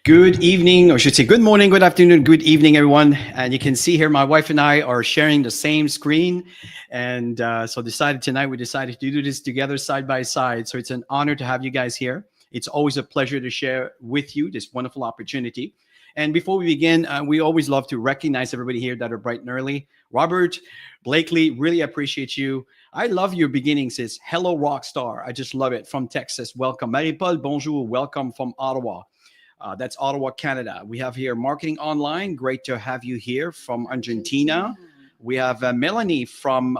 Good evening, or I should say good morning, good afternoon, good evening, everyone. And you can see here, my wife and I are sharing the same screen. And so we decided to do this together side by side. So it's an honor to have you guys here. It's always a pleasure to share with you this wonderful opportunity. And before we begin, we always love to recognize everybody here that are bright and early. Robert, Blakely, really appreciate you. I love your beginnings. It's hello, rock star. I just love it. From Texas, welcome. Marie-Paul, bonjour, welcome from Ottawa. That's Ottawa, Canada. We have here Marketing Online. Great to have you here from Argentina. We have Melanie from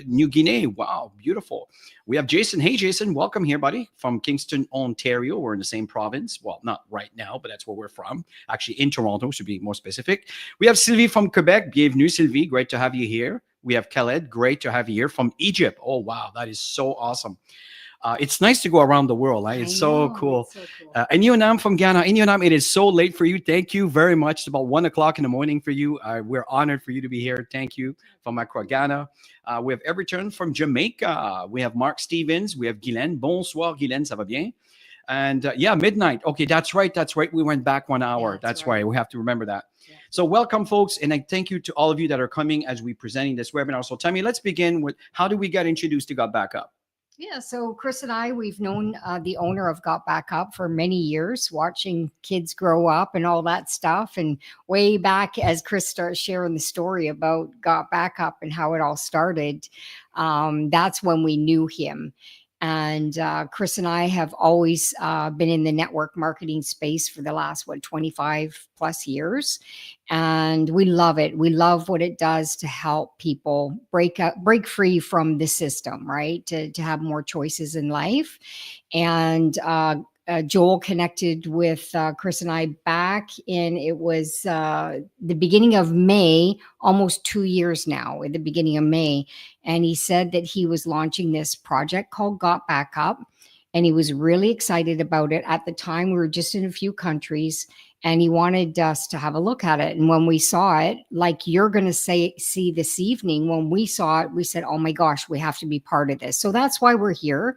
New Guinea. Wow, beautiful. We have Jason. Hey, Jason, welcome here, buddy, from Kingston, Ontario. We're in the same province. Well, not right now, but that's where we're from. Actually, in Toronto, should be more specific. We have Sylvie from Quebec. Bienvenue, Sylvie. Great to have you here. We have Khaled. Great to have you here from Egypt. Oh, wow, that is so awesome. It's nice to go around the world. Right? It's so cool. It's so cool. Inyanam from Ghana. Inyanam, it is so late for you. Thank you very much. It's about 1 o'clock in the morning for you. We're honored for you to be here. Thank you from Accra, Ghana. We have Everton from Jamaica. We have Mark Stevens. We have Guylaine. Bonsoir, Guylaine. Ça va bien? And yeah, midnight. Okay, that's right. That's right. We went back 1 hour. Yeah, that's right. We have to remember that. Yeah. So welcome, folks. And I thank you to all of you that are coming as we presenting this webinar. So tell me, let's begin with how do we get introduced to GotBackup? Yeah, so Chris and I, we've known the owner of GotBackup for many years, watching kids grow up and all that stuff. And way back, as Chris starts sharing the story about GotBackup and how it all started, that's when we knew him. And Chris and I have always been in the network marketing space for the last, 25 plus years. And we love it. We love what it does to help people break free from the system, right? To have more choices in life. And Joel connected with Chris and I back in, it was the beginning of May, almost 2 years now, at the beginning of May. And he said that he was launching this project called GotBackup, and he was really excited about it. At the time, we were just in a few countries, and he wanted us to have a look at it. And when we saw it, like you're going to see this evening, when we saw it, we said, oh my gosh, we have to be part of this. So that's why we're here.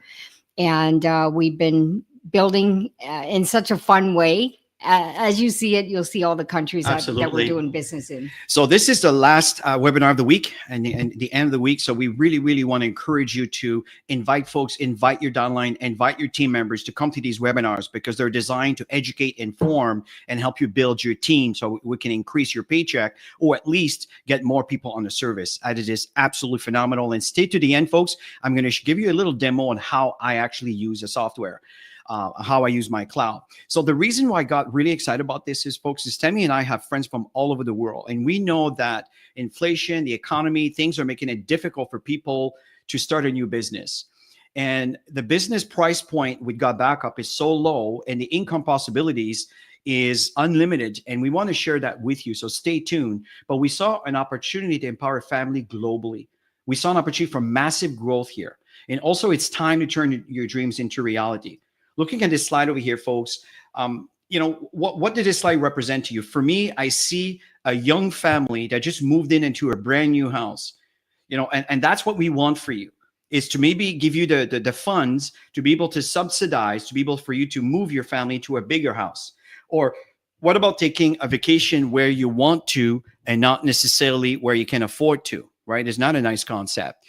And we've been building in such a fun way. As you see it, you'll see all the countries that we're doing business in. So this is the last webinar of the week and the end of the week. So we really, really want to encourage you to invite folks, invite your downline, invite your team members to come to these webinars, because they're designed to educate, inform, and help you build your team so we can increase your paycheck, or at least get more people on the service. It is absolutely phenomenal. And stay to the end, folks. I'm going to give you a little demo on how I actually use the software. How I use my cloud. So the reason why I got really excited about this is, folks, is Temi and I have friends from all over the world. And we know that inflation, the economy, things are making it difficult for people to start a new business. And the business price point with GotBackup is so low, and the income possibilities is unlimited. And we want to share that with you. So stay tuned. But we saw an opportunity to empower family globally. We saw an opportunity for massive growth here. And also, it's time to turn your dreams into reality. Looking at this slide over here, folks, what did this slide represent to you? For me, I see a young family that just moved into a brand new house, and that's what we want for you, is to maybe give you the funds to be able to subsidize, to be able for you to move your family to a bigger house. Or what about taking a vacation where you want to and not necessarily where you can afford to, right? It's not a nice concept.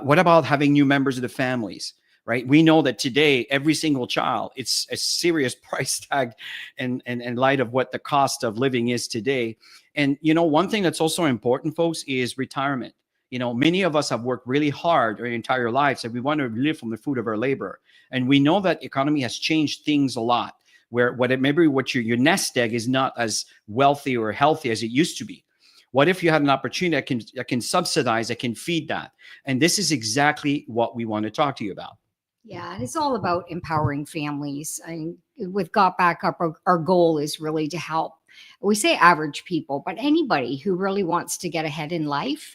What about having new members of the families? Right? We know that today, every single child, it's a serious price tag in light of what the cost of living is today. And, one thing that's also important, folks, is retirement. Many of us have worked really hard our entire lives, and we want to live from the fruit of our labor. And we know that economy has changed things a lot, where maybe your nest egg is not as wealthy or healthy as it used to be. What if you had an opportunity that can subsidize, that can feed that? And this is exactly what we want to talk to you about. Yeah, and it's all about empowering families. With GotBackup, our goal is really to help, we say average people, but anybody who really wants to get ahead in life,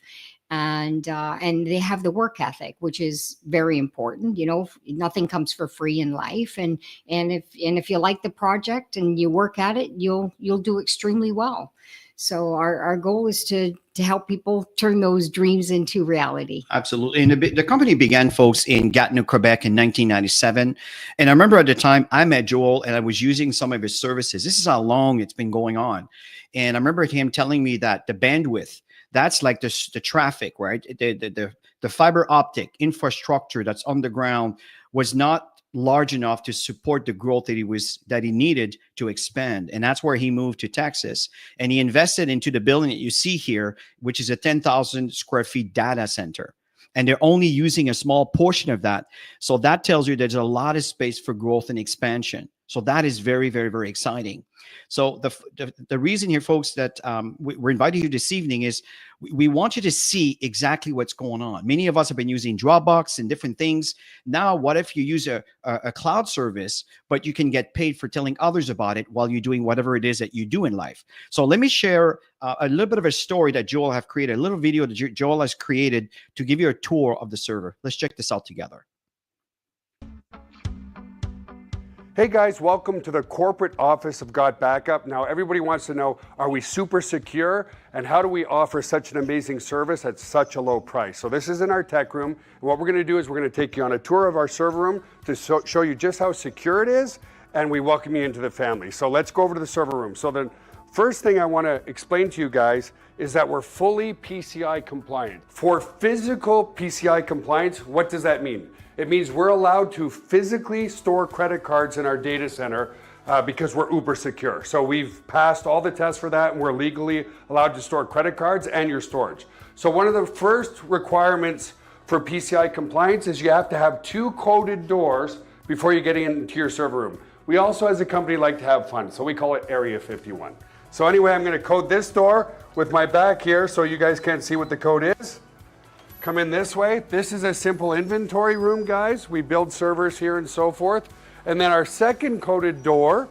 and they have the work ethic, which is very important. Nothing comes for free in life, and if you like the project and you work at it, you'll do extremely well. So our goal is to help people turn those dreams into reality. Absolutely. And the company began, folks, in Gatineau, Quebec in 1997. And I remember at the time I met Joel and I was using some of his services. This is how long it's been going on. And I remember him telling me that the bandwidth, that's like the traffic, right? The fiber optic infrastructure that's underground was not large enough to support the growth that he needed to expand. And that's where he moved to Texas. And he invested into the building that you see here, which is a 10,000 square feet data center. And they're only using a small portion of that. So that tells you there's a lot of space for growth and expansion. So that is very, very, very exciting. So the reason here, folks, that we're inviting you this evening is we want you to see exactly what's going on. Many of us have been using Dropbox and different things. Now, what if you use a cloud service, but you can get paid for telling others about it while you're doing whatever it is that you do in life? So let me share a little bit of a story that Joel have created, a little video that Joel has created to give you a tour of the server. Let's check this out together. Hey guys, welcome to the corporate office of GotBackup. Now everybody wants to know, are we super secure? And how do we offer such an amazing service at such a low price? So this is in our tech room. And what we're gonna do is we're gonna take you on a tour of our server room to show you just how secure it is, and we welcome you into the family. So let's go over to the server room. So the first thing I wanna explain to you guys is that we're fully PCI compliant. For physical PCI compliance, what does that mean? It means we're allowed to physically store credit cards in our data center because we're uber secure. So we've passed all the tests for that, and we're legally allowed to store credit cards and your storage. So one of the first requirements for PCI compliance is you have to have 2 coded doors before you get into your server room. We also, as a company, like to have fun, so we call it Area 51. So anyway, I'm gonna code this door with my back here so you guys can't see what the code is. Come in this way. This is a simple inventory room, guys. We build servers here and so forth. And then our second coded door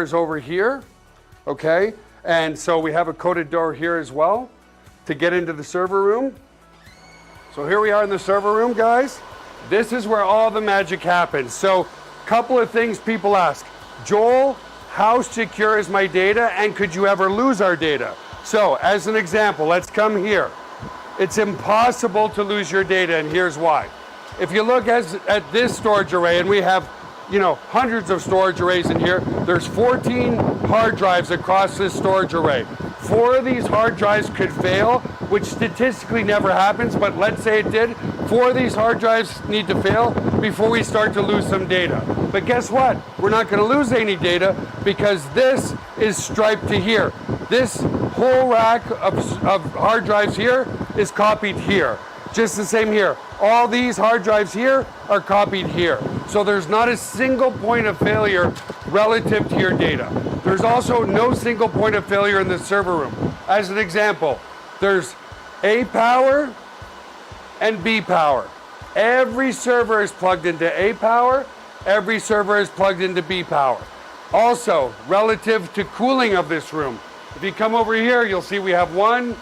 is over here, okay? And so we have a coded door here as well to get into the server room. So here we are in the server room, guys. This is where all the magic happens. So couple of things people ask. Joel, how secure is my data, and could you ever lose our data? So as an example, let's come here. It's impossible to lose your data, and here's why. If you look at this storage array, and we have, hundreds of storage arrays in here, there's 14 hard drives across this storage array. 4 of these hard drives could fail, which statistically never happens, but let's say it did. 4 of these hard drives need to fail before we start to lose some data. But guess what? We're not going to lose any data because this is striped to here. This whole rack of hard drives here is copied here. Just the same here. All these hard drives here are copied here. So there's not a single point of failure relative to your data. There's also no single point of failure in the server room. As an example, there's A power and B power. Every server is plugged into A power. Every server is plugged into B power. Also, relative to cooling of this room, if you come over here, you'll see we have 1,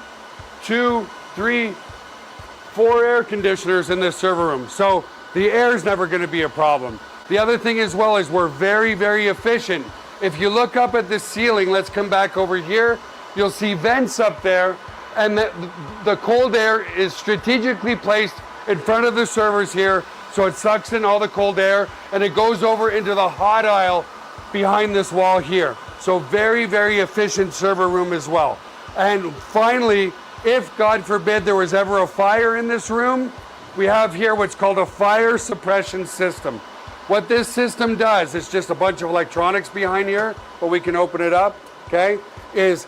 2, 3, 4 air conditioners in this server room. So the air is never going to be a problem. The other thing as well is we're very, very efficient. If you look up at the ceiling, let's come back over here, you'll see vents up there, and the cold air is strategically placed in front of the servers here, so it sucks in all the cold air, and it goes over into the hot aisle behind this wall here. So very, very efficient server room as well. And finally, if God forbid there was ever a fire in this room, we have here what's called a fire suppression system. What this system does, it's just a bunch of electronics behind here, but we can open it up, okay, is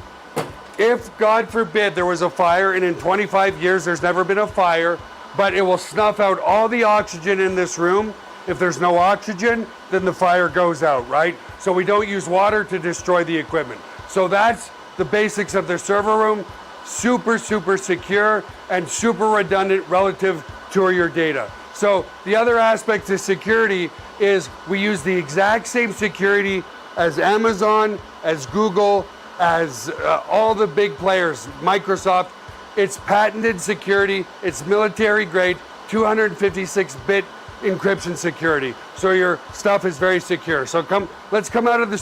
if God forbid there was a fire, and in 25 years there's never been a fire, but it will snuff out all the oxygen in this room. If there's no oxygen, then the fire goes out, right? So we don't use water to destroy the equipment. So that's the basics of the server room. Super, super secure and super redundant relative to your data. So the other aspect to security is we use the exact same security as Amazon, as Google, as all the big players, Microsoft. It's patented security. It's military grade, 256-bit encryption security. So your stuff is very secure. So let's come out of this.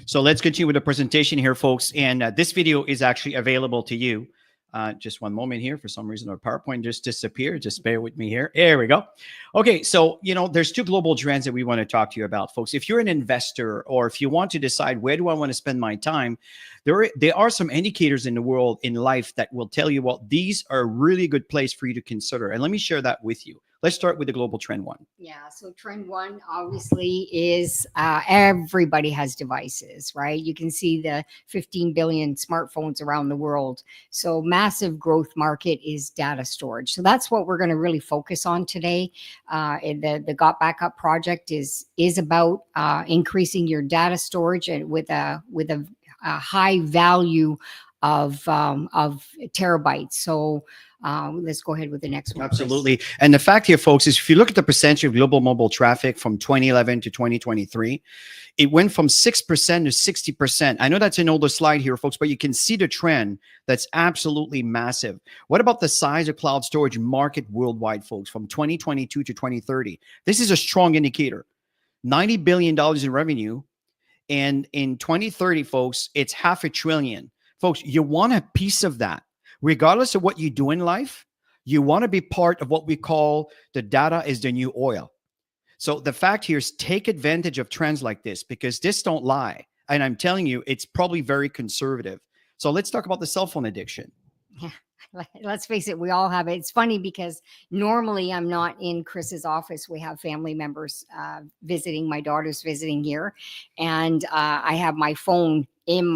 So let's continue with the presentation here, folks. And this video is actually available to you. Just one moment here. For some reason, our PowerPoint just disappeared. Just bear with me here. There we go. Okay, so, there's two global trends that we want to talk to you about, folks. If you're an investor or if you want to decide where do I want to spend my time, there are some indicators in the world, in life, that will tell you, well, these are a really good place for you to consider. And let me share that with you. Let's start with the global trend one. Yeah. So trend one obviously is everybody has devices, right? You can see the 15 billion smartphones around the world. So massive growth market is data storage. So that's what we're going to really focus on today. The GotBackup project is about increasing your data storage and with a high value of terabytes. So let's go ahead with the next one. Absolutely. Chris. And the fact here, folks, is if you look at the percentage of global mobile traffic from 2011 to 2023, it went from 6% to 60%. I know that's an older slide here, folks, but you can see the trend that's absolutely massive. What about the size of cloud storage market worldwide, folks, from 2022 to 2030? This is a strong indicator. $90 billion in revenue. And in 2030, folks, it's $500 billion. Folks, you want a piece of that. Regardless of what you do in life, you want to be part of what we call the data is the new oil. So the fact here is take advantage of trends like this, because this don't lie. And I'm telling you, it's probably very conservative. So let's talk about the cell phone addiction. Yeah. Let's face it, we all have it. It's funny because normally I'm not in Chris's office. We have family members visiting. My daughter's visiting here, and I have my phone on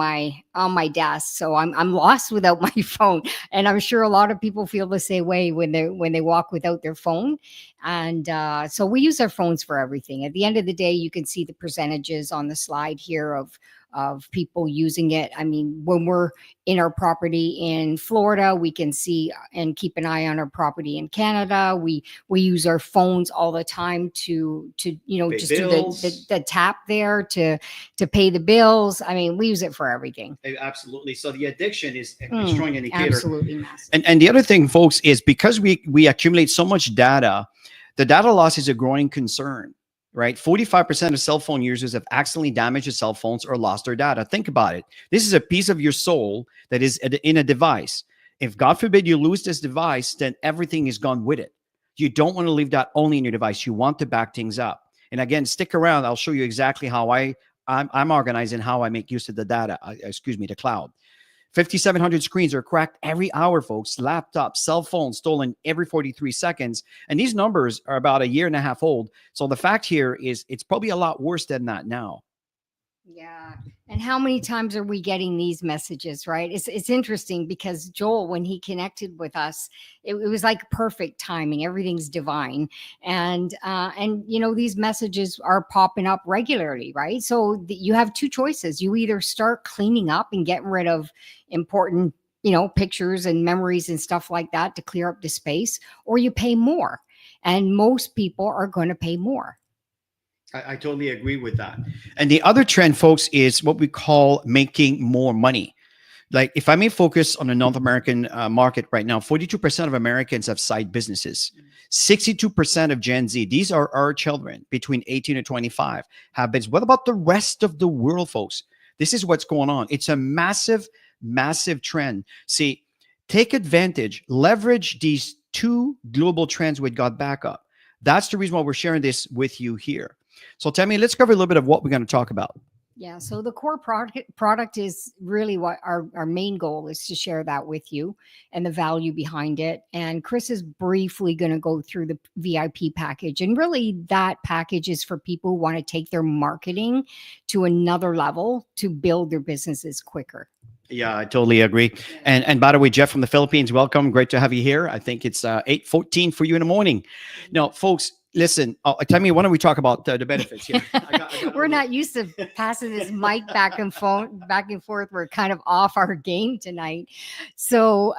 my desk, so I'm lost without my phone. And I'm sure a lot of people feel the same way when they walk without their phone. And so we use our phones for everything. At the end of the day, you can see the percentages on the slide here of people using it. I mean, when we're in our property in Florida, we can see and keep an eye on our property in Canada. We use our phones all the time to pay just bills. Do the tap there to pay the bills. I mean, we use it for everything. Absolutely. So the addiction is a strong indicator. Absolutely massive. And the other thing, folks, is because we accumulate so much data, the data loss is a growing concern. Right? 45% of cell phone users have accidentally damaged their cell phones or lost their data. Think about it. This is a piece of your soul that is in a device. If God forbid you lose this device, then everything is gone with it. You don't want to leave that only in your device. You want to back things up. And again, stick around. I'll show you exactly how I'm organizing how I make use of the data. The cloud. 5,700 screens are cracked every hour, folks. Laptops, cell phones stolen every 43 seconds. And these numbers are about a year and a half old. So the fact here is it's probably a lot worse than that now. Yeah. And how many times are we getting these messages, right? It's interesting because Joel, when he connected with us, it was like perfect timing. Everything's divine. And these messages are popping up regularly, right? So you have two choices. You either start cleaning up and getting rid of important, pictures and memories and stuff like that to clear up the space, or you pay more. And most people are going to pay more. I totally agree with that. And the other trend, folks, is what we call making more money. Like, if I may focus on the North American market right now, 42% of Americans have side businesses. 62% of Gen Z, these are our children between 18 and 25, have business. What about the rest of the world, folks? This is what's going on. It's a massive, massive trend. See, take advantage, leverage these two global trends with GotBackup. That's the reason why we're sharing this with you here. So Tammy, let's cover a little bit of what we're going to talk about. Yeah, so the core product is really what our main goal is, to share that with you and the value behind it. And Chris is briefly going to go through the VIP package. And really that package is for people who want to take their marketing to another level to build their businesses quicker. Yeah, I totally agree. And by the way, Jeff from the Philippines, welcome. Great to have you here. I think it's 8:14 for you in the morning. Now, folks, listen, tell me, why don't we talk about the benefits here? We're not used to passing this mic back and forth. We're kind of off our game tonight. So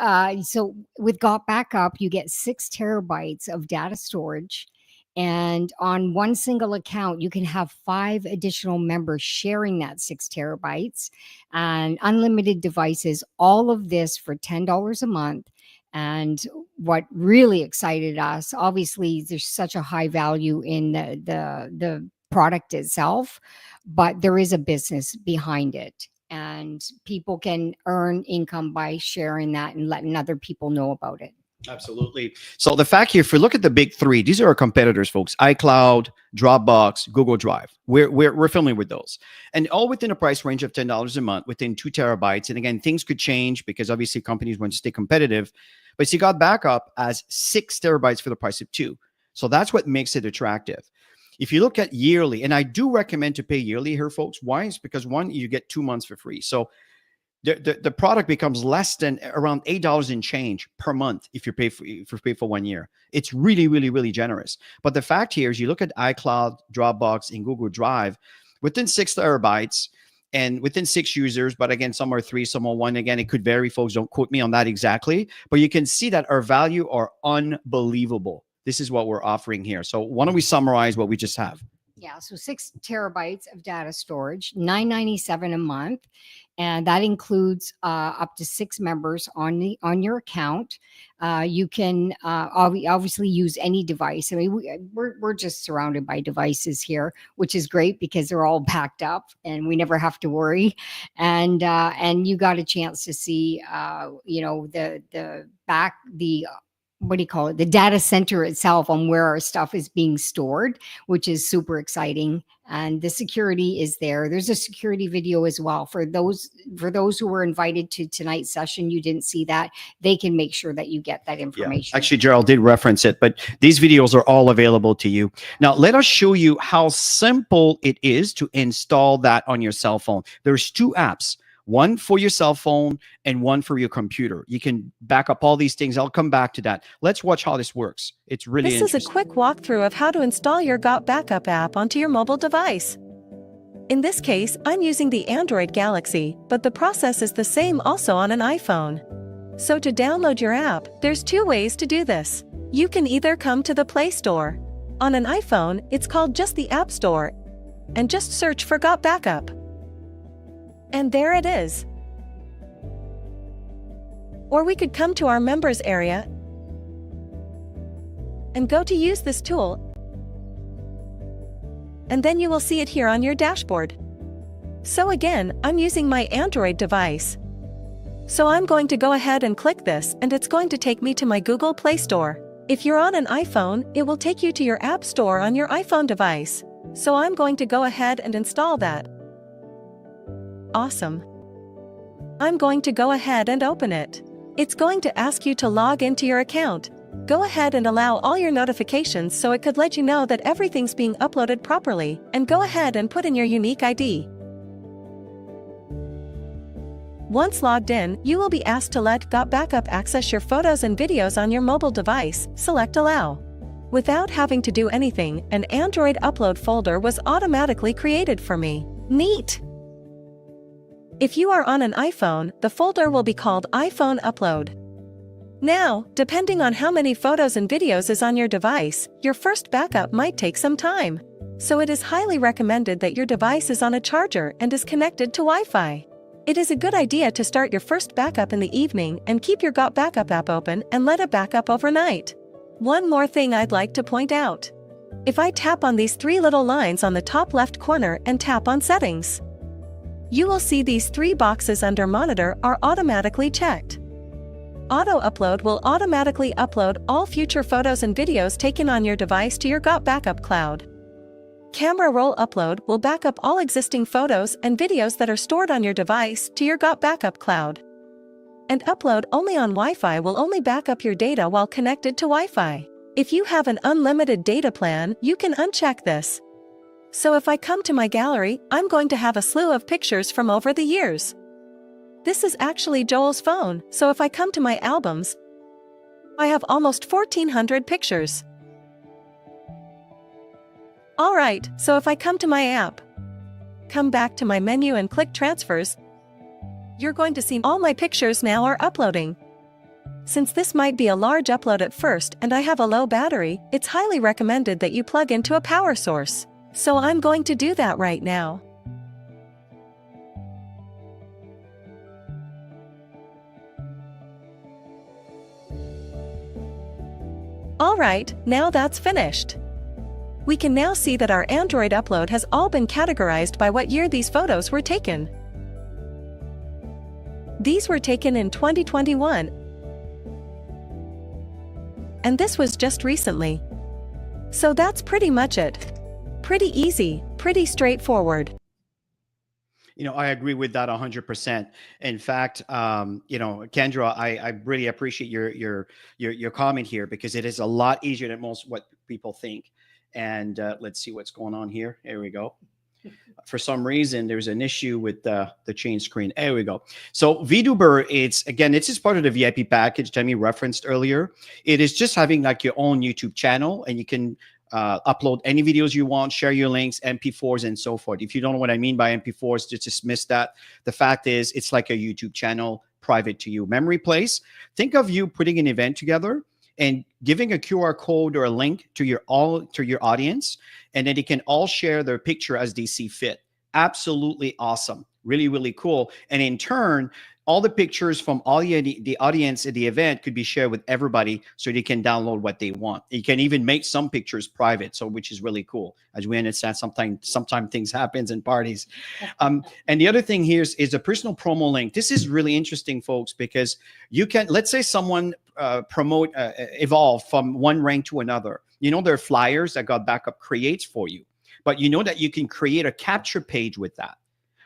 with GotBackup, you get 6 terabytes of data storage. And on one single account, you can have 5 additional members sharing that 6 terabytes and unlimited devices, all of this for $10 a month. And what really excited us, obviously, there's such a high value in the product itself, but there is a business behind it. And people can earn income by sharing that and letting other people know about it. Absolutely. So the fact here, if we look at the big three, these are our competitors, folks: iCloud, Dropbox, Google Drive. We're familiar with those, and all within a price range of $10 a month, within 2 terabytes. And again, things could change because obviously companies want to stay competitive. But you got backup as 6 terabytes for the price of 2. So that's what makes it attractive. If you look at yearly, and I do recommend to pay yearly here, folks. Why? Is because one, you get 2 months for free. So the product becomes less than around $8 and change per month if you pay for 1 year. It's really, really, really generous. But the fact here is, you look at iCloud, Dropbox, and Google Drive, within 6 terabytes and within 6 users. But again, some are 3, some are 1. Again, it could vary, folks. Don't quote me on that exactly. But you can see that our value are unbelievable. This is what we're offering here. So why don't we summarize what we just have? Yeah, so 6 terabytes of data storage, $9.97 a month, and that includes up to 6 members on your account. You can obviously use any device. I mean, we're just surrounded by devices here, which is great because they're all backed up and we never have to worry. And you got a chance to see, what do you call it? The data center itself on where our stuff is being stored, which is super exciting. And the security is there. There's a security video as well for those who were invited to tonight's session. You didn't see that. They can make sure that you get that information. Yeah. Actually, Gerald did reference it, but these videos are all available to you. Now, let us show you how simple it is to install that on your cell phone. There's 2 apps. One for your cell phone and one for your computer. You can back up all these things. I'll come back to that. Let's watch how this works. It's really interesting. This is a quick walkthrough of how to install your GotBackup app onto your mobile device. In this case, I'm using the Android Galaxy, but the process is the same also on an iPhone. So to download your app, there's 2 ways to do this. You can either come to the Play Store. On an iPhone, it's called just the App Store, and just search for GotBackup. And there it is. Or we could come to our members area and go to use this tool. And then you will see it here on your dashboard. So again, I'm using my Android device. So I'm going to go ahead and click this, and it's going to take me to my Google Play Store. If you're on an iPhone, it will take you to your App Store on your iPhone device. So I'm going to go ahead and install that. Awesome. I'm going to go ahead and open it. It's going to ask you to log into your account. Go ahead and allow all your notifications so it could let you know that everything's being uploaded properly, and go ahead and put in your unique ID. Once logged in, you will be asked to let GotBackup access your photos and videos on your mobile device. Select Allow. Without having to do anything, an Android upload folder was automatically created for me. Neat! If you are on an iPhone, the folder will be called iPhone Upload. Now, depending on how many photos and videos is on your device, your first backup might take some time. So it is highly recommended that your device is on a charger and is connected to Wi-Fi. It is a good idea to start your first backup in the evening and keep your GotBackup app open and let it back up overnight. One more thing I'd like to point out. If I tap on these 3 little lines on the top left corner and tap on Settings, you will see these 3 boxes under Monitor are automatically checked. Auto Upload will automatically upload all future photos and videos taken on your device to your GotBackup cloud. Camera Roll Upload will back up all existing photos and videos that are stored on your device to your GotBackup cloud. And Upload only on Wi-Fi will only back up your data while connected to Wi-Fi. If you have an unlimited data plan, you can uncheck this. So if I come to my gallery, I'm going to have a slew of pictures from over the years. This is actually Joel's phone, so if I come to my albums, I have almost 1,400 pictures. Alright, so if I come to my app, come back to my menu and click Transfers, you're going to see all my pictures now are uploading. Since this might be a large upload at first and I have a low battery, it's highly recommended that you plug into a power source. So I'm going to do that right now. Alright, now that's finished. We can now see that our Android upload has all been categorized by what year these photos were taken. These were taken in 2021. And this was just recently. So that's pretty much it. Pretty easy, pretty straightforward. You know, I agree with that 100%. In fact, you know, Kendra, I really appreciate your comment here, because it is a lot easier than most what people think. And let's see what's going on here. Here we go. For some reason, there's an issue with the change screen. There we go. So VTuber, it's just part of the VIP package Tammy referenced earlier. It is just having like your own YouTube channel, and you can upload any videos you want, share your links, MP4s, and so forth. If you don't know what I mean by MP4s, just dismiss that. The fact is, it's like a YouTube channel, private to you. Memory place. Think of you putting an event together and giving a QR code or a link to your audience, and then they can all share their picture as they see fit. Absolutely awesome. Really, really cool. And in turn, all the pictures from all the audience at the event could be shared with everybody, so they can download what they want. You can even make some pictures private, so which is really cool. As we understand, sometimes things happens in parties. And the other thing here is a personal promo link. This is really interesting, folks, because you can, let's say someone evolve from one rank to another. You know, there are flyers that GotBackup creates for you, but you know that you can create a capture page with that.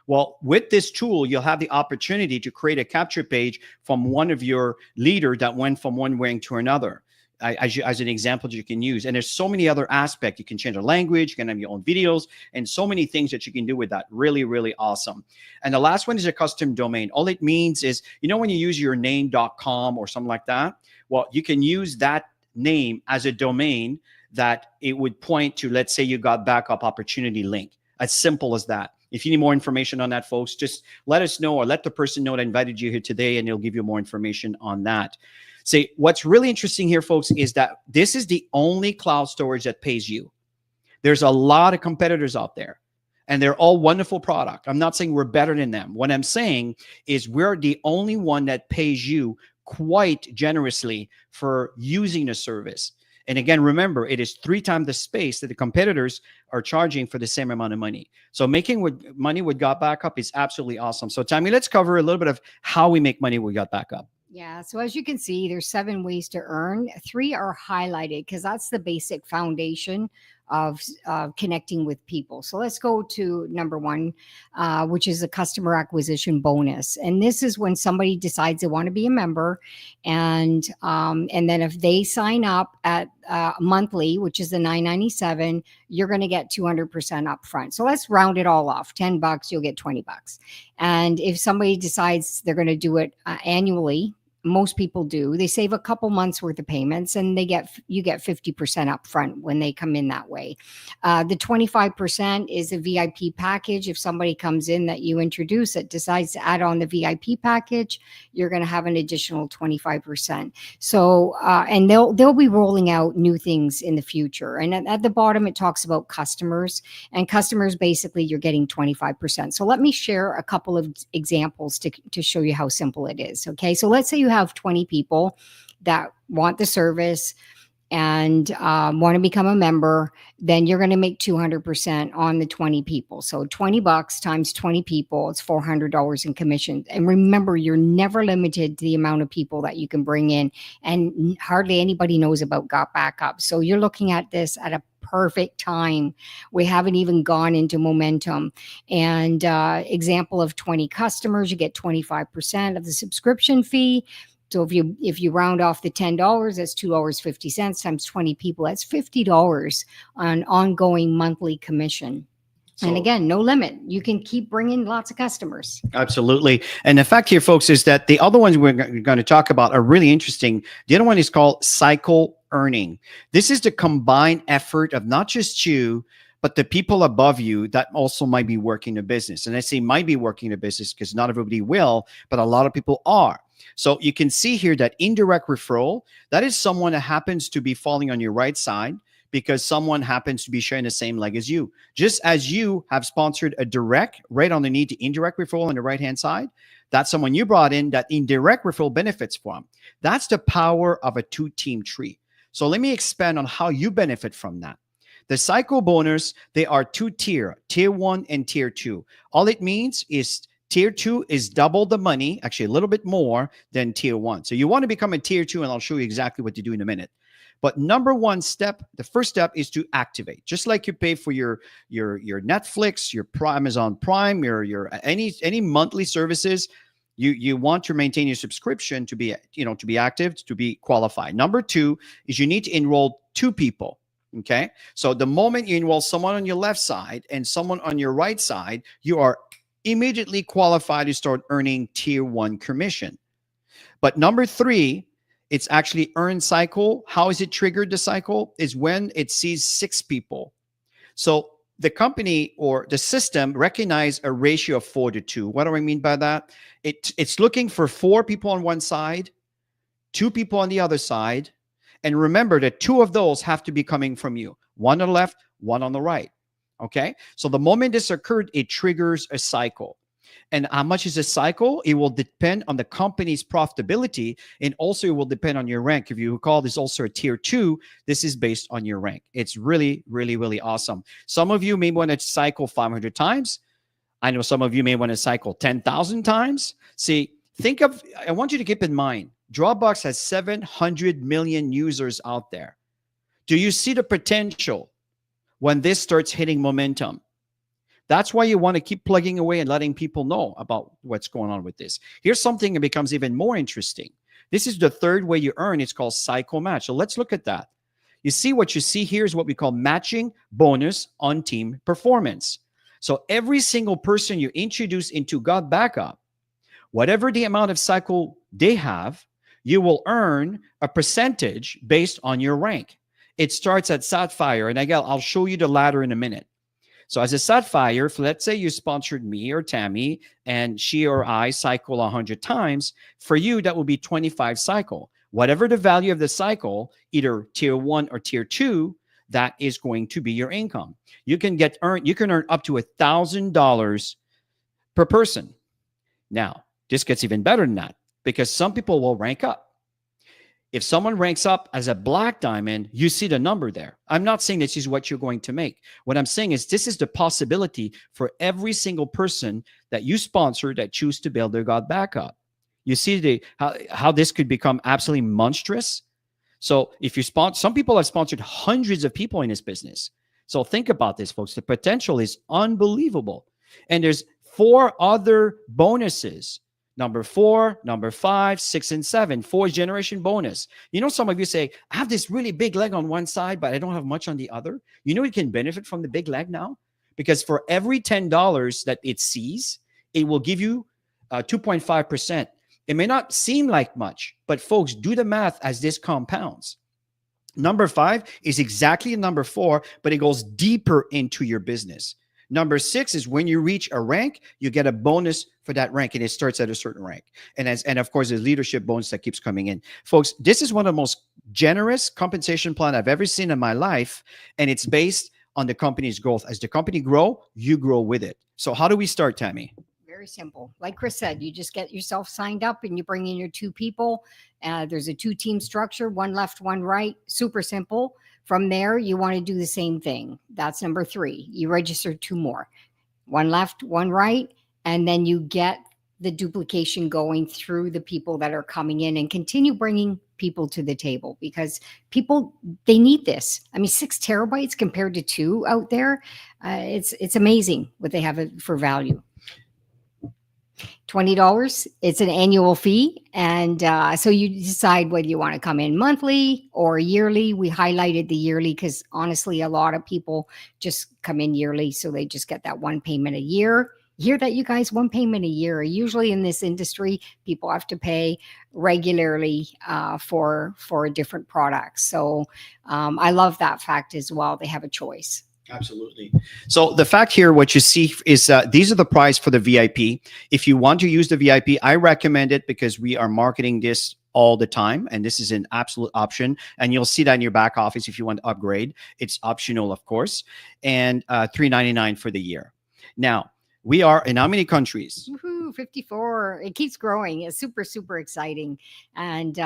Well, with this tool, you'll have the opportunity to create a capture page from one of your leaders that went from one rank to another, as an example that you can use. And there's so many other aspects. You can change the language, you can have your own videos, and so many things that you can do with that. Really, really awesome. And the last one is a custom domain. All it means is, you know, when you use your name.com or something like that, well, you can use that name as a domain that it would point to, let's say you got backup opportunity link. As simple as that. If you need more information on that, folks, just let us know, or let the person know that invited you here today, and they'll give you more information on that. See, what's really interesting here, folks, is that this is the only cloud storage that pays you. There's a lot of competitors out there, and they're all wonderful product. I'm not saying we're better than them. What I'm saying is we're the only one that pays you quite generously for using the service. And again, remember, it is 3 times the space that the competitors are charging for the same amount of money. So making money with GotBackup is absolutely awesome. So Tammy, let's cover a little bit of how we make money with GotBackup. Yeah. So as you can see, there's 7 ways to earn. 3 are highlighted because that's the basic foundation of connecting with people. So let's go to number 1, which is a customer acquisition bonus. And this is when somebody decides they want to be a member, and then if they sign up at monthly, which is the $9.97, you're going to get 200% upfront. So let's round it all off. $10, you'll get $20. And if somebody decides they're going to do it annually, most people do, they save a couple months worth of payments, and you get 50% up front when they come in that way. The 25% is a VIP package. If somebody comes in that you introduce that decides to add on the VIP package, you're going to have an additional 25%. So, and they'll be rolling out new things in the future. And at the bottom, it talks about customers, and customers, basically you're getting 25%. So let me share a couple of examples to show you how simple it is. Okay. So let's say you have 20 people that want the service and want to become a member, then you're going to make 200% on the 20 people. So $20 times 20 people, it's $400 in commission. And remember, you're never limited to the amount of people that you can bring in, and hardly anybody knows about GotBackup. So you're looking at this at a perfect time. We haven't even gone into momentum. And example of 20 customers, you get 25% of the subscription fee. So if you round off the $10, that's $2.50 times 20 people. That's $50 on ongoing monthly commission. So, and again, no limit. You can keep bringing lots of customers. Absolutely. And the fact here, folks, is that the other ones we're going to talk about are really interesting. The other one is called cycle earning. This is the combined effort of not just you, but the people above you that also might be working the business. And I say might be working the business because not everybody will, but a lot of people are. So you can see here that indirect referral, that is someone that happens to be falling on your right side because someone happens to be sharing the same leg as you. Just as you have sponsored a direct right underneath the indirect referral on the right-hand side, that's someone you brought in that indirect referral benefits from. That's the power of a 2-team tree. So let me expand on how you benefit from that. The cycle bonus, they are two tier 1 and tier 2. All it means is tier 2 is double the money, actually a little bit more than tier 1. So you want to become a tier 2, and I'll show you exactly what to do in a minute. But number one step, the first step is to activate. Just like you pay for your Netflix, your Amazon Prime, your any monthly services, you want to maintain your subscription to be to be active, to be qualified. Number two is you need to enroll two people. Okay, so the moment you enroll someone on your left side and someone on your right side, you are immediately qualified to start earning tier 1 commission. But number three, it's actually earn cycle. How is it triggered? The cycle is when it sees 6 people. So the company or the system recognize a ratio of 4 to 2. What do I mean by that? It's looking for 4 people on one side, 2 people on the other side. And remember that 2 of those have to be coming from you. 1 on the left, 1 on the right. Okay. So the moment this occurred, it triggers a cycle. And how much is a cycle? It will depend on the company's profitability, and also it will depend on your rank. If you recall, this is also a tier 2. This is based on your rank. It's really, really, really awesome. Some of you may want to cycle 500 times. I know some of you may want to cycle 10,000 times. See, I want you to keep in mind, Dropbox has 700 million users out there. Do you see the potential when this starts hitting momentum? That's why you want to keep plugging away and letting people know about what's going on with this. Here's something that becomes even more interesting. This is the third way you earn. It's called cycle match. So let's look at that. You see what you see here is what we call matching bonus on team performance. So every single person you introduce into GotBackup, whatever the amount of cycle they have, you will earn a percentage based on your rank. It starts at Sapphire, and I'll show you the ladder in a minute. So as a Sapphire, if let's say you sponsored me or Tammy, and she or I cycle 100 times, for you, that will be 25 cycle. Whatever the value of the cycle, either tier 1 or tier 2, that is going to be your income. You can earn up to $1,000 per person. Now, this gets even better than that, because some people will rank up. If someone ranks up as a black diamond, you see the number there. I'm not saying this is what you're going to make. What I'm saying is this is the possibility for every single person that you sponsor that choose to build their GotBackup. You see how this could become absolutely monstrous. So if you some people have sponsored hundreds of people in this business. So think about this, folks. The potential is unbelievable. And there's 4 other bonuses. Number 4, number 5, 6, and 7, 4th generation bonus. You know, some of you say, I have this really big leg on one side, but I don't have much on the other. You know, you can benefit from the big leg now, because for every $10 that it sees, it will give you 2.5%. It may not seem like much, but folks, do the math as this compounds. Number 5 is exactly number 4, but it goes deeper into your business. Number 6 is when you reach a rank, you get a bonus for that rank, and it starts at a certain rank. And of course, there's leadership bonus that keeps coming in. Folks, this is one of the most generous compensation plan I've ever seen in my life, and it's based on the company's growth. As the company grow, you grow with it. So how do we start, Tammy? Very simple. Like Chris said, you just get yourself signed up and you bring in your 2 people. There's a 2-team structure, 1 left, 1 right. Super simple. From there, you want to do the same thing. That's number 3. You register 2 more, 1 left, 1 right, and then you get the duplication going through the people that are coming in, and continue bringing people to the table, because people, they need this. I mean, 6 terabytes compared to 2 out there. It's amazing what they have for value. $20. It's an annual fee. And so you decide whether you want to come in monthly or yearly. We highlighted the yearly because honestly, a lot of people just come in yearly. So they just get that 1 payment a year. Hear that, you guys? 1 payment a year. Usually in this industry, people have to pay regularly for different products. So I love that fact as well. They have a choice. Absolutely. So the fact here, what you see is these are the price for the VIP. If you want to use the VIP, I recommend it because we are marketing this all the time, and this is an absolute option. And you'll see that in your back office if you want to upgrade. It's optional, of course, and $3.99 for the year. Now, we are in how many countries? Woohoo, 54. It keeps growing. It's super, super exciting. And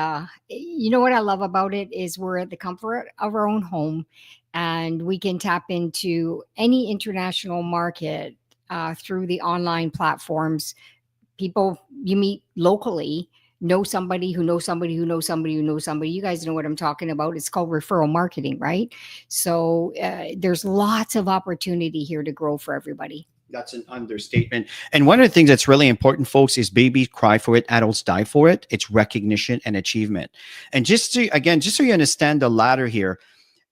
you know what I love about it is we're at the comfort of our own home. and we can tap into any international market through the online platforms. People you meet locally know somebody who knows somebody who knows somebody who knows somebody. You guys know what I'm talking about. It's called referral marketing, right? So there's lots of opportunity here to grow for everybody. That's an understatement. And one of the things that's really important, folks, is babies cry for it, adults die for it. It's recognition and achievement. And just so you understand the ladder here,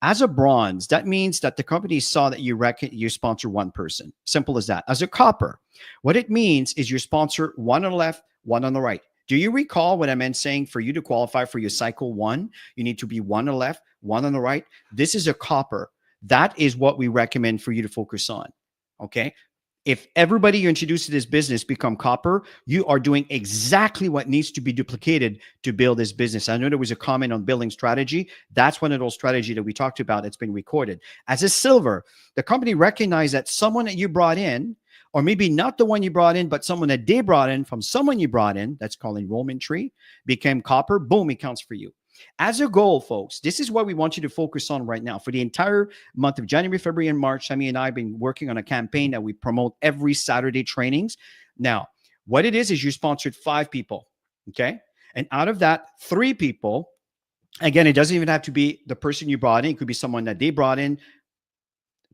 as a bronze, that means that the company saw that you sponsor one person. Simple as that. As a copper, what it means is you sponsor one on the left, one on the right. Do you recall what I meant saying for you to qualify for your cycle one, you need to be one on the left, one on the right? This is a copper. That is what we recommend for you to focus on. Okay. If everybody you introduce to this business become copper, you are doing exactly what needs to be duplicated to build this business. I know there was a comment on building strategy. That's one of those strategies that we talked about that's been recorded. As a silver, the company recognized that someone that you brought in, or maybe not the one you brought in, but someone that they brought in from someone you brought in, that's called enrollment tree, became copper, boom, it counts for you. As a goal, folks, this is what we want you to focus on right now. For the entire month of January, February, and March, Sammy and I have been working on a campaign that we promote every Saturday trainings. Now, what it is you sponsored 5 people, okay? And out of that, 3 people, again, it doesn't even have to be the person you brought in. It could be someone that they brought in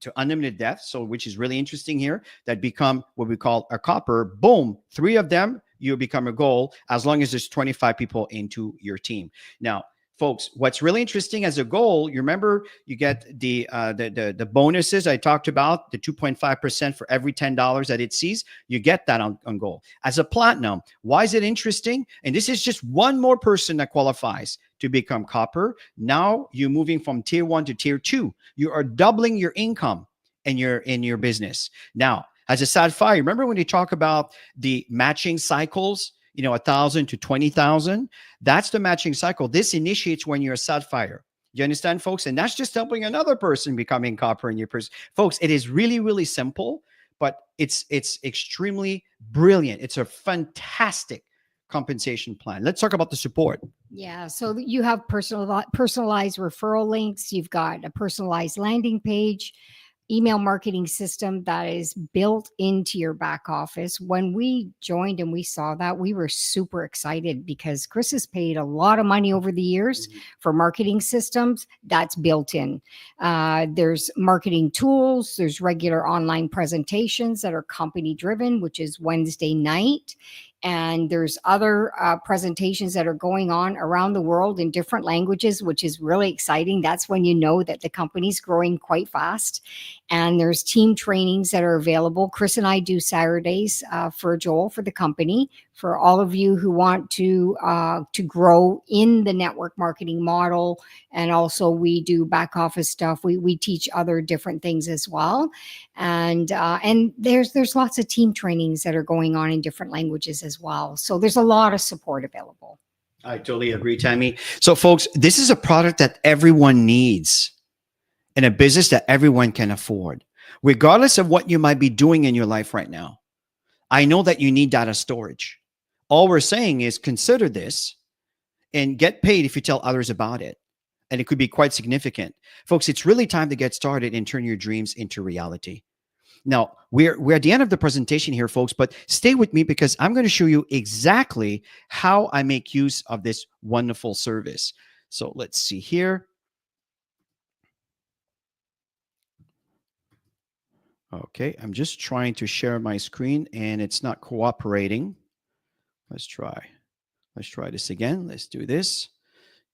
to unlimited depth, so which is really interesting here, that become what we call a copper. Boom, 3 of them, you become a goal as long as there's 25 people into your team. Now, folks, what's really interesting as a goal, you remember you get the bonuses I talked about, the 2.5% for every $10 that it sees. You get that on goal. As a platinum, why is it interesting? And this is just one more person that qualifies to become copper. Now you're moving from tier 1 to tier 2. You are doubling your income in your business. Now, as a sapphire, remember when you talk about the matching cycles, 1,000 to 20,000, that's the matching cycle. This initiates when you're a sapphire. You understand, folks? And that's just helping another person becoming copper in your person. Folks, it is really, really simple, but it's extremely brilliant. It's a fantastic compensation plan. Let's talk about the support. Yeah, so you have personalized referral links. You've got a personalized landing page, email marketing system that is built into your back office. When we joined and we saw that, we were super excited because Chris has paid a lot of money over the years for marketing systems that's built in. There's marketing tools, there's regular online presentations that are company driven, which is Wednesday night. And there's other presentations that are going on around the world in different languages, which is really exciting. That's when you know that the company's growing quite fast. And there's team trainings that are available. Chris and I do Saturdays for Joel, for the company. For all of you who want to grow in the network marketing model, and also we do back office stuff. We teach other different things as well, and there's lots of team trainings that are going on in different languages as well. So there's a lot of support available. I totally agree, Tammy. So, folks, this is a product that everyone needs in a business that everyone can afford, regardless of what you might be doing in your life right now. I know that you need data storage. All we're saying is consider this and get paid if you tell others about it. And it could be quite significant. Folks, it's really time to get started and turn your dreams into reality. Now, we're at the end of the presentation here, folks, but stay with me because I'm going to show you exactly how I make use of this wonderful service. So let's see here. Okay, I'm just trying to share my screen and it's not cooperating. Let's try this again. Let's do this.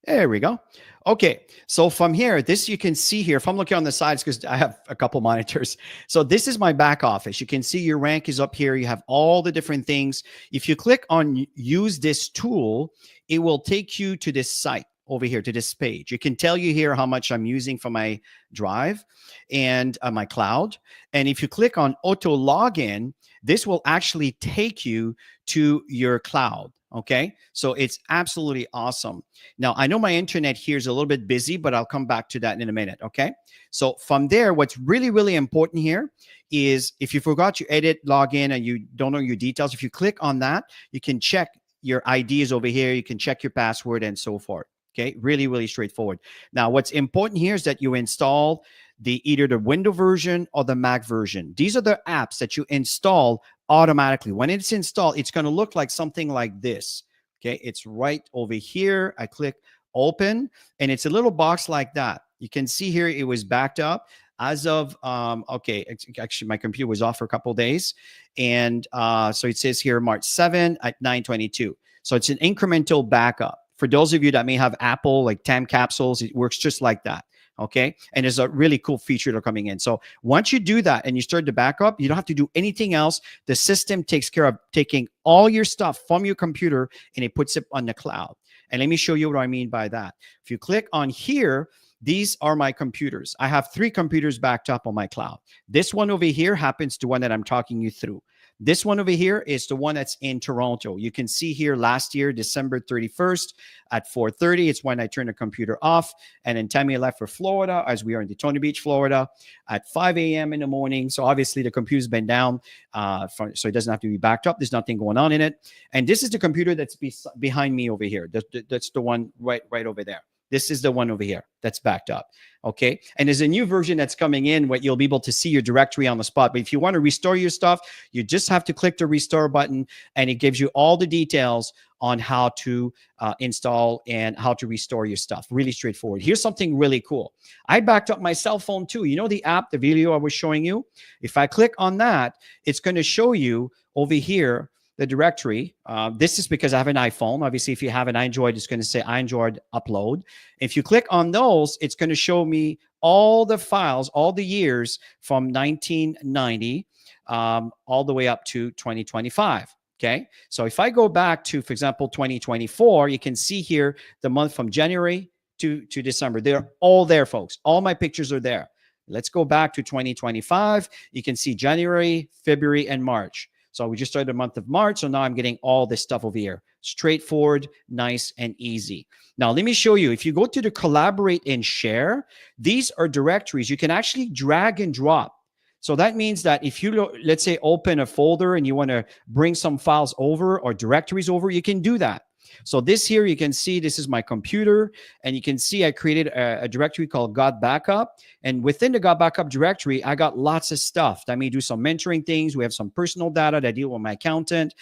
There we go. Okay, so from here, this you can see here, if I'm looking on the sides, because I have a couple monitors. So this is my back office. You can see your rank is up here. You have all the different things. If you click on use this tool, it will take you to this site over here, to this page. You can tell you here how much I'm using for my drive and my cloud. And if you click on auto login, this will actually take you to your cloud. Okay, so it's absolutely awesome. Now, I know my internet here is a little bit busy, but I'll come back to that in a minute. Okay, so from there, what's really, really important here is if you forgot to edit, login, and you don't know your details, if you click on that, you can check your IDs over here. You can check your password and so forth. Okay, really, really straightforward. Now, what's important here is that you install either the Windows version or the Mac version. These are the apps that you install automatically. When it's installed, it's going to look like something like this. Okay, it's right over here. I click open, and it's a little box like that. You can see here it was backed up as of okay, actually my computer was off for a couple of days, and so it says here March 7 at 9:22. So it's an incremental backup. For those of you that may have Apple like time capsules, it works just like that. Okay, and there's a really cool feature that are coming in. So once you do that and you start the backup, you don't have to do anything else. The system takes care of taking all your stuff from your computer and it puts it on the cloud. And let me show you what I mean by that. If you click on here, these are my computers. I have 3 computers backed up on my cloud. This one over here happens to one that I'm talking you through. This one over here is the one that's in Toronto. You can see here last year, December 31st at 4:30. It's when I turned the computer off. And then Tammy left for Florida, as we are in Daytona Beach, Florida, at 5 a.m. in the morning. So obviously the computer's been down, so it doesn't have to be backed up. There's nothing going on in it. And this is the computer that's behind me over here. That's the one right over there. This is the one over here that's backed up. Okay. And there's a new version that's coming in where you'll be able to see your directory on the spot. But if you want to restore your stuff, you just have to click the restore button and it gives you all the details on how to install and how to restore your stuff. Really straightforward. Here's something really cool. I backed up my cell phone too. You know the app, the video I was showing you? If I click on that, it's going to show you over here the directory. This is because I have an iPhone. Obviously, if you have an Android, it's going to say Android upload. If you click on those, it's going to show me all the files, all the years from 1990 all the way up to 2025. Okay. So if I go back to, for example, 2024, you can see here the month from January to December. They're all there, folks. All my pictures are there. Let's go back to 2025. You can see January, February, and March. So we just started the month of March. So now I'm getting all this stuff over here. Straightforward, nice, and easy. Now, let me show you. If you go to the collaborate and share, these are directories. You can actually drag and drop. So that means that if you, let's say, open a folder and you want to bring some files over or directories over, you can do that. So this here, you can see this is my computer, and you can see I created a directory called GotBackup. And within the GotBackup directory, I got lots of stuff. I may do some mentoring things. We have some personal data that I deal with my accountant.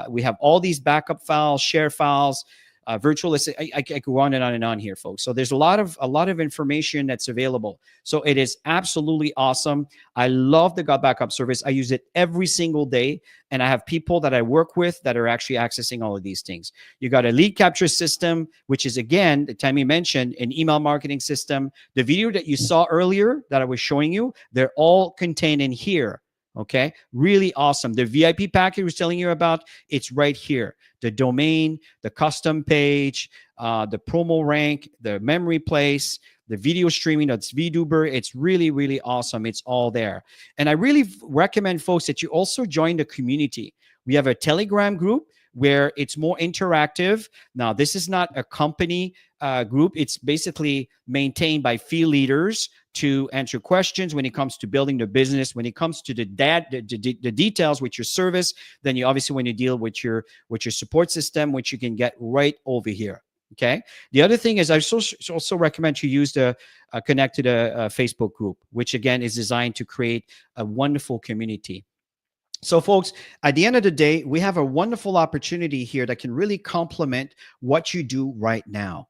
We have all these backup files, share files, virtual. I could go on and on here, folks. So there's a lot of information that's available. So it is absolutely awesome. I love the GotBackup service. I use it every single day, and I have people that I work with that are actually accessing all of these things. You got a lead capture system, which is, again, the time you mentioned, an email marketing system. The video that you saw earlier that I was showing you, they're all contained in here. Okay, really awesome. The VIP package I was telling you about, it's right here. The domain, the custom page, the promo rank, the memory place, the video streaming, that's VTuber. It's really, really awesome. It's all there. And I really recommend, folks, that you also join the community. We have a Telegram group where it's more interactive. Now, this is not a company group. It's basically maintained by field leaders to answer questions when it comes to building the business, when it comes to the details with your service. Then you obviously, when you deal with your support system, which you can get right over here. Okay. The other thing is I also recommend you use the connect to the Facebook group, which again is designed to create a wonderful community. So folks, at the end of the day, we have a wonderful opportunity here that can really complement what you do right now.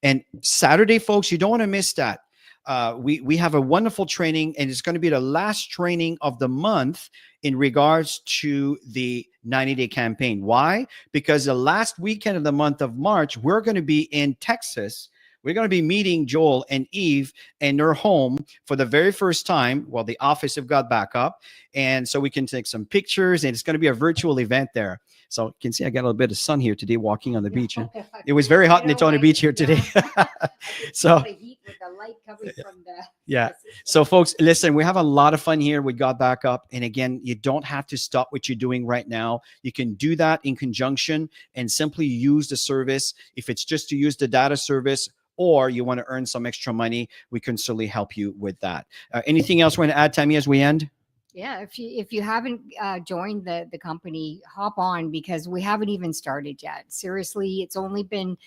And Saturday, folks, you don't want to miss that. We have a wonderful training, and it's going to be the last training of the month in regards to the 90-day campaign. Why? Because the last weekend of the month of March, we're going to be in Texas. We're going to be meeting Joel and Eve in their home for the very first time, well, the office of GotBackup. And so we can take some pictures, and it's going to be a virtual event there. So you can see I got a little bit of sun here today walking on the beach. Huh? It was very hot in Daytona Beach here today. So the heat with the light coming from the yeah. So folks, listen, we have a lot of fun here with GotBackup. And again, you don't have to stop what you're doing right now. You can do that in conjunction and simply use the service. If it's just to use the data service, or you want to earn some extra money, we can certainly help you with that. Anything else you want to add, Tammy, as we end? Yeah, if you haven't joined the company, hop on, because we haven't even started yet. Seriously, it's only been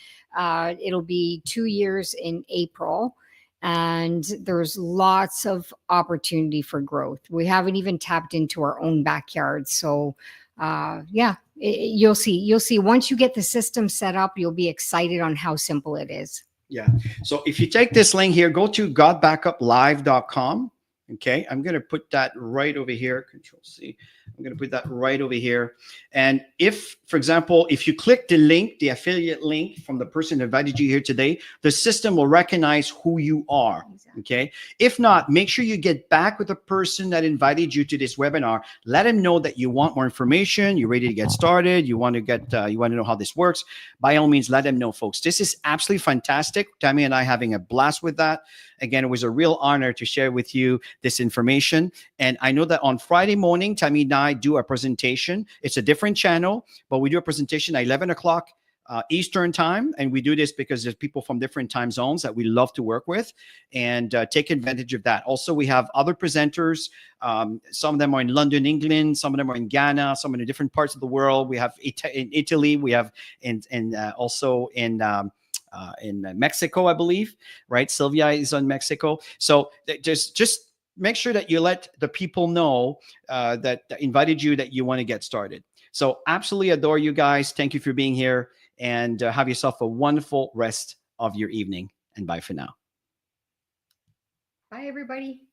it'll be 2 years in April, and there's lots of opportunity for growth. We haven't even tapped into our own backyard. So yeah, you'll see once you get the system set up, you'll be excited on how simple it is. Yeah. So if you take this link here, go to gotbackuplive.com. Okay. I'm going to put that right over here. Control C. I'm going to put that right over here. And if, for example, if you click the link, the affiliate link from the person who invited you here today, the system will recognize who you are. Okay. If not, make sure you get back with the person that invited you to this webinar. Let him know that you want more information. You're ready to get started. You want to get, you want to know how this works. By all means, let them know, folks. This is absolutely fantastic. Tammy and I having a blast with that. Again, it was a real honor to share with you this information. And I know that on Friday morning, Tammy and I do a presentation. It's a different channel, but we do a presentation at 11 o'clock Eastern time. And we do this because there's people from different time zones that we love to work with and take advantage of that. Also, we have other presenters. Some of them are in London, England. Some of them are in Ghana. Some in different parts of the world. We have in Italy. We have also in Mexico, I believe, right? Sylvia is in Mexico. So just make sure that you let the people know that invited you that you want to get started. So absolutely adore you guys. Thank you for being here, and have yourself a wonderful rest of your evening. And bye for now. Bye, everybody.